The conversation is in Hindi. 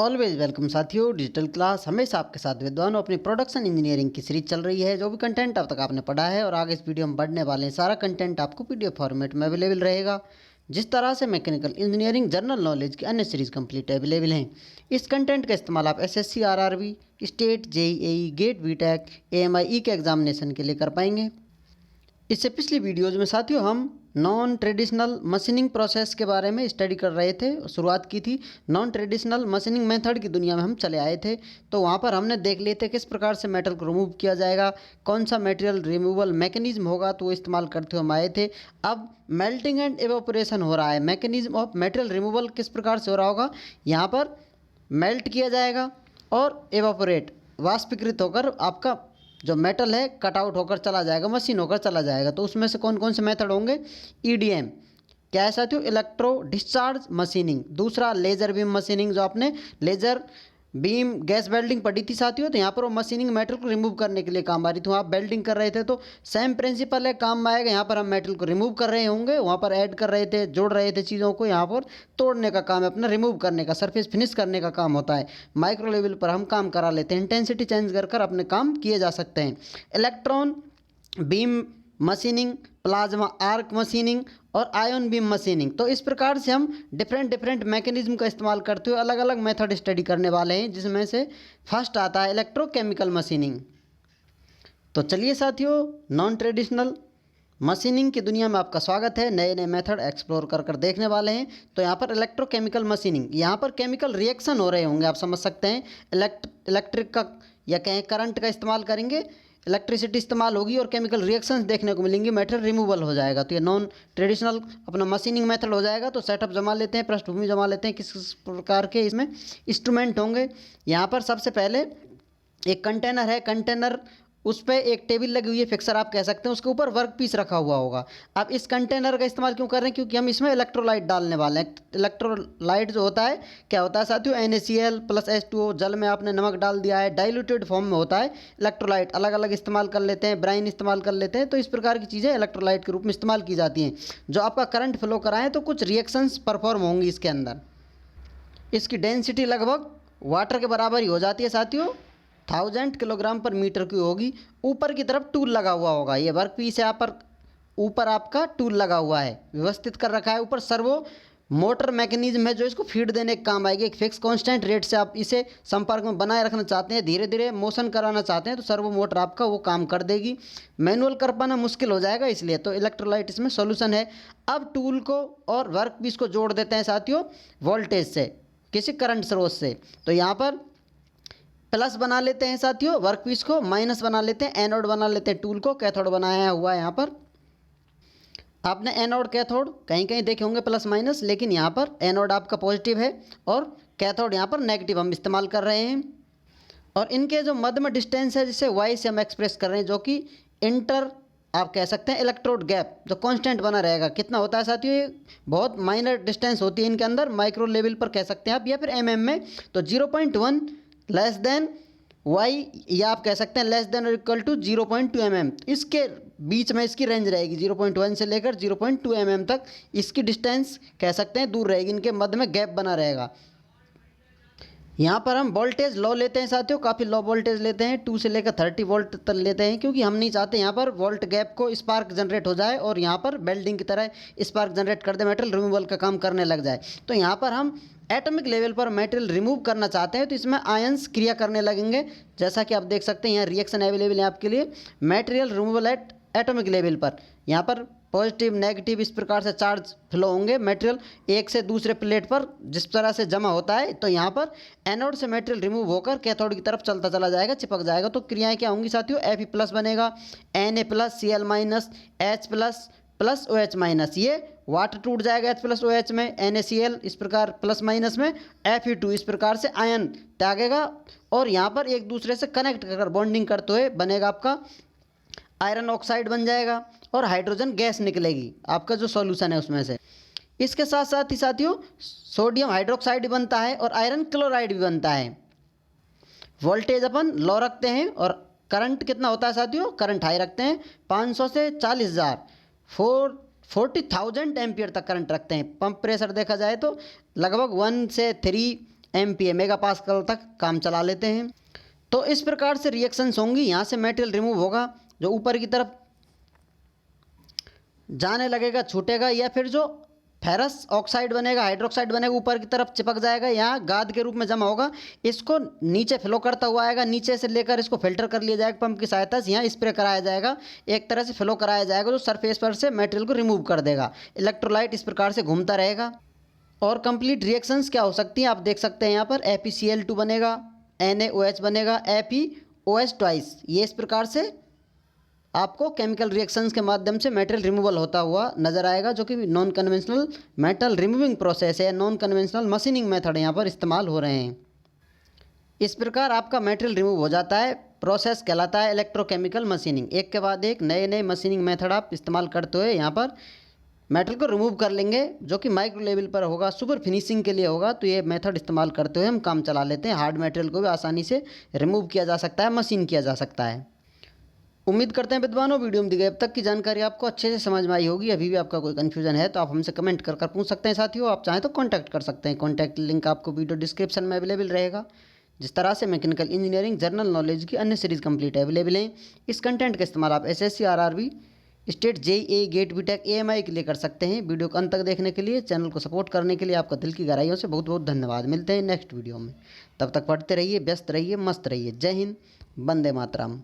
ऑलवेज वेलकम साथियों। डिजिटल क्लास हमेशा आपके साथ विद्वानों अपनी प्रोडक्शन इंजीनियरिंग की सीरीज चल रही है। जो भी कंटेंट अब तक आपने पढ़ा है और आगे इस वीडियो में बढ़ने वाले हैं, सारा कंटेंट आपको पीडीएफ फॉर्मेट में अवेलेबल रहेगा। जिस तरह से मैकेनिकल इंजीनियरिंग जनरल नॉलेज की अन्य सीरीज कंप्लीट अवेलेबल हैं, इस कंटेंट का इस्तेमाल आप SSC, RRB, state, JEE, GATE, BTech, AMI के एग्जामिनेशन के लिए कर पाएंगे। इससे पिछली वीडियोज़ में साथियों हम नॉन ट्रेडिशनल मशीनिंग प्रोसेस के बारे में स्टडी कर रहे थे, शुरुआत की थी। नॉन ट्रेडिशनल मशीनिंग मेथड की दुनिया में हम चले आए थे, तो वहाँ पर हमने देख लिए थे किस प्रकार से मेटल को रिमूव किया जाएगा, कौन सा मटेरियल रिमूवल मैकेनिज्म होगा, तो वो इस्तेमाल करते हुए हम आए थे। अब मेल्टिंग एंड एवापोरेशन हो रहा है, मैकेनिज्म ऑफ मटेरियल रिमूवल किस प्रकार से हो रहा होगा। यहाँ पर मेल्ट किया जाएगा और एवापोरेट वाष्पीकृत होकर आपका जो मेटल है कट आउट होकर चला जाएगा, मशीन होकर चला जाएगा। तो उसमें से कौन कौन से मेथड होंगे? ईडीएम क्या है साथियों? Electro discharge machining. दूसरा लेज़र बीम मशीनिंग, जो आपने लेज़र बीम गैस वेल्डिंग पढ़ी थी साथियों, तो यहाँ पर वो मशीनिंग मेटल को रिमूव करने के लिए काम आ रही थी। वहाँ आप वेल्डिंग कर रहे थे तो सेम प्रिंसिपल है, काम में आएगा। यहाँ पर हम मेटल को रिमूव कर रहे होंगे, वहाँ पर ऐड कर रहे थे, जोड़ रहे थे चीज़ों को। यहाँ पर तोड़ने का काम है अपना, रिमूव करने का, सरफेस फिनिश करने का काम होता है। माइक्रो लेवल पर हम काम करा लेते हैं, इंटेंसिटी चेंज कर कर अपने काम किए जा सकते हैं। Electron beam machining, plasma arc machining और आयन बीम मशीनिंग। तो इस प्रकार से हम डिफरेंट मैकेनिज्म का इस्तेमाल करते हुए अलग अलग मेथड स्टडी करने वाले हैं, जिसमें से फर्स्ट आता है इलेक्ट्रोकेमिकल मशीनिंग। तो चलिए साथियों, नॉन ट्रेडिशनल मशीनिंग की दुनिया में आपका स्वागत है। नए नए मेथड एक्सप्लोर कर कर देखने वाले हैं। तो यहाँ पर इलेक्ट्रोकेमिकल मशीनिंग, यहाँ पर केमिकल रिएक्शन हो रहे होंगे, आप समझ सकते हैं। इलेक्ट्रिक का या कहें करंट का इस्तेमाल करेंगे, इलेक्ट्रिसिटी इस्तेमाल होगी और केमिकल रिएक्शंस देखने को मिलेंगी, मटेरियल रिमूवल हो जाएगा। तो ये नॉन ट्रेडिशनल अपना मशीनिंग मेथड हो जाएगा। तो सेटअप जमा लेते हैं, पृष्ठभूमि जमा लेते हैं, किस किस प्रकार के इसमें इंस्ट्रूमेंट होंगे। यहाँ पर सबसे पहले एक कंटेनर है, कंटेनर उस पर एक टेबल लगी हुई है, फिक्सर आप कह सकते हैं, उसके ऊपर वर्क पीस रखा हुआ होगा। अब इस कंटेनर का इस्तेमाल क्यों कर रहे हैं? क्योंकि हम इसमें इलेक्ट्रोलाइट डालने वाले हैं। इलेक्ट्रोलाइट जो होता है, क्या होता है साथियों? NaCl प्लस H2O, जल में आपने नमक डाल दिया है, डाइल्यूटेड फॉर्म में होता है। इलेक्ट्रोलाइट अलग अलग इस्तेमाल कर लेते हैं, ब्राइन इस्तेमाल कर लेते हैं। तो इस प्रकार की चीज़ें इलेक्ट्रोलाइट के रूप में इस्तेमाल की जाती हैं, जो आपका करंट फ्लो कराएं तो कुछ रिएक्शंस परफॉर्म होंगी इसके अंदर। इसकी डेंसिटी लगभग वाटर के बराबर ही हो जाती है साथियों, 1000 किलोग्राम पर मीटर की होगी। ऊपर की तरफ टूल लगा हुआ होगा, ये वर्क पीस है, यहाँ पर ऊपर आपका टूल लगा हुआ है, व्यवस्थित कर रखा है। ऊपर सर्वो मोटर मैकेनिज्म है जो इसको फीड देने के काम आएगी। एक फिक्स कांस्टेंट रेट से आप इसे संपर्क में बनाए रखना चाहते हैं, धीरे धीरे मोशन कराना चाहते हैं, तो सर्वो मोटर आपका वो काम कर देगी। मैनुअल कर पाना मुश्किल हो जाएगा, इसलिए तो इलेक्ट्रोलाइट इसमें सोल्यूशन है। अब टूल को और वर्क पीस को जोड़ देते हैं साथियों वोल्टेज से, किसी करंट स्रोत से। तो यहाँ पर प्लस बना लेते हैं साथियों वर्क पीस को, माइनस बना लेते हैं, एनोड बना लेते हैं टूल को, कैथोड बनाया हुआ है। यहाँ पर आपने एनोड कैथोड कहीं कहीं देखे होंगे प्लस माइनस, लेकिन यहाँ पर एनोड आपका पॉजिटिव है और कैथोड यहाँ पर नेगेटिव हम इस्तेमाल कर रहे हैं। और इनके जो मध्य में डिस्टेंस है, जिसे वाई से हम एक्सप्रेस कर रहे हैं, जो कि इंटर आप कह सकते हैं इलेक्ट्रोड गैप, जो कांस्टेंट बना रहेगा। कितना होता है साथियों? ये बहुत माइनर डिस्टेंस होती है इनके अंदर, माइक्रो लेवल पर कह सकते हैं आप, या फिर में। तो 0.1 लेस देन वाई, या आप कह सकते हैं लेस देन और इक्वल टू 0.2 mm। इसके बीच में इसकी रेंज रहेगी, 0.1 से लेकर 0.2 mm तक इसकी डिस्टेंस कह सकते हैं दूर रहेगी, इनके मध्य में गैप बना रहेगा। यहाँ पर हम वोल्टेज लो लेते हैं साथियों, काफ़ी लो वोल्टेज लेते हैं, 2 से लेकर 30 वोल्ट तक लेते हैं, क्योंकि हम नहीं चाहते यहाँ पर वोल्ट गैप को स्पार्क जनरेट हो जाए और यहाँ पर वेल्डिंग की तरह स्पार्क जनरेट कर दे, मेटल रिमूवल का काम करने लग जाए। तो यहाँ पर हम एटॉमिक लेवल पर मेटेरियल रिमूव करना चाहते हैं, तो इसमें आयंस क्रिया करने लगेंगे। जैसा कि आप देख सकते हैं यहाँ रिएक्शन अवेलेबल है आपके लिए, material removal at atomic level पर। यहाँ पर पॉजिटिव नेगेटिव इस प्रकार से चार्ज फ्लो होंगे, मटेरियल एक से दूसरे प्लेट पर जिस तरह से जमा होता है। तो यहाँ पर एनोड से मटेरियल रिमूव होकर कैथोड की तरफ चलता चला जाएगा, चिपक जाएगा। तो क्रियाएं क्या होंगी साथियों? Fe प्लस बनेगा, Na plus, Cl minus, H plus plus OH minus, ये वाटर टूट जाएगा H प्लस OH में, NaCl इस प्रकार प्लस माइनस में, Fe2 इस प्रकार से आयन त्यागेगा और यहाँ पर एक दूसरे से कनेक्ट कर बॉन्डिंग करते हुए बनेगा आपका आयरन ऑक्साइड बन जाएगा और हाइड्रोजन गैस निकलेगी आपका जो सॉल्यूशन है उसमें से। इसके साथ साथ ही साथियों सोडियम हाइड्रोक्साइड बनता है और आयरन क्लोराइड भी बनता है। वोल्टेज अपन लो रखते हैं और करंट कितना होता है साथियों? करंट हाई रखते हैं, 500 से 40,000 40,000 एम्पियर तक करंट रखते हैं। पंप प्रेशर देखा जाए तो लगभग 1 से 3 MPa मेगा पास्कल तक काम चला लेते हैं। तो इस प्रकार से रिएक्शंस होंगी, यहाँ से मटेरियल रिमूव होगा, जो ऊपर की तरफ जाने लगेगा, छूटेगा, या फिर जो फेरस ऑक्साइड बनेगा, हाइड्रोक्साइड बनेगा, ऊपर की तरफ चिपक जाएगा, यहाँ गाद के रूप में जमा होगा, इसको नीचे फ्लो करता हुआ आएगा, नीचे से लेकर इसको फिल्टर कर लिया जाएगा पंप की सहायता से, यहाँ स्प्रे कराया जाएगा, एक तरह से फ्लो कराया जाएगा जो सरफेस पर से मटेरियल को रिमूव कर देगा। इलेक्ट्रोलाइट इस प्रकार से घूमता रहेगा। और कंप्लीट रिएक्शंस क्या हो सकती हैं आप देख सकते हैं यहाँ पर, FeCl2 बनेगा, NaOH बनेगा, FeOH ट्वाइस। ये इस प्रकार से आपको केमिकल रिएक्शंस के माध्यम से मटेरियल रिमूवल होता हुआ नजर आएगा, जो कि non conventional metal removing process है, नॉन कन्वेंशनल मशीनिंग मेथड यहाँ पर इस्तेमाल हो रहे हैं। इस प्रकार आपका मटेरियल रिमूव हो जाता है। प्रोसेस कहलाता है इलेक्ट्रोकेमिकल मशीनिंग। एक के बाद एक नए नए मशीनिंग मेथड आप इस्तेमाल करते हुए यहाँ पर मेटल को रिमूव कर लेंगे, जो कि माइक्रो लेवल पर होगा, सुपर फिनिशिंग के लिए होगा। तो ये मेथड इस्तेमाल करते हुए हम काम चला लेते हैं। हार्ड मटेरियल को भी आसानी से रिमूव किया जा सकता है, मशीन किया जा सकता है। उम्मीद करते हैं विद्वानों वीडियो में दी गई अब तक की जानकारी आपको अच्छे से समझ में आई होगी। अभी भी आपका कोई कन्फ्यूजन है तो आप हमसे कमेंट कर पूछ सकते हैं। साथियों, आप चाहें तो कॉन्टैक्ट कर सकते हैं। कॉन्टैक्ट लिंक आपको वीडियो डिस्क्रिप्शन में अवेलेबल रहेगा। जिस तरह से मैकेनिकल इंजीनियरिंग जनरल नॉलेज की अन्य सीरीज़ कंप्लीट अवेलेबल हैं, इस कंटेंट का इस्तेमाल आप SSC RRB state JEE GATE BTech AMI के लिए कर सकते हैं। वीडियो को अंत तक देखने के लिए, चैनल को सपोर्ट करने के लिए आपका दिल की गहराइयों से बहुत बहुत धन्यवाद। मिलते हैं नेक्स्ट वीडियो में। तब तक पढ़ते रहिए, व्यस्त रहिए, मस्त रहिए। जय हिंद, वंदे मातरम।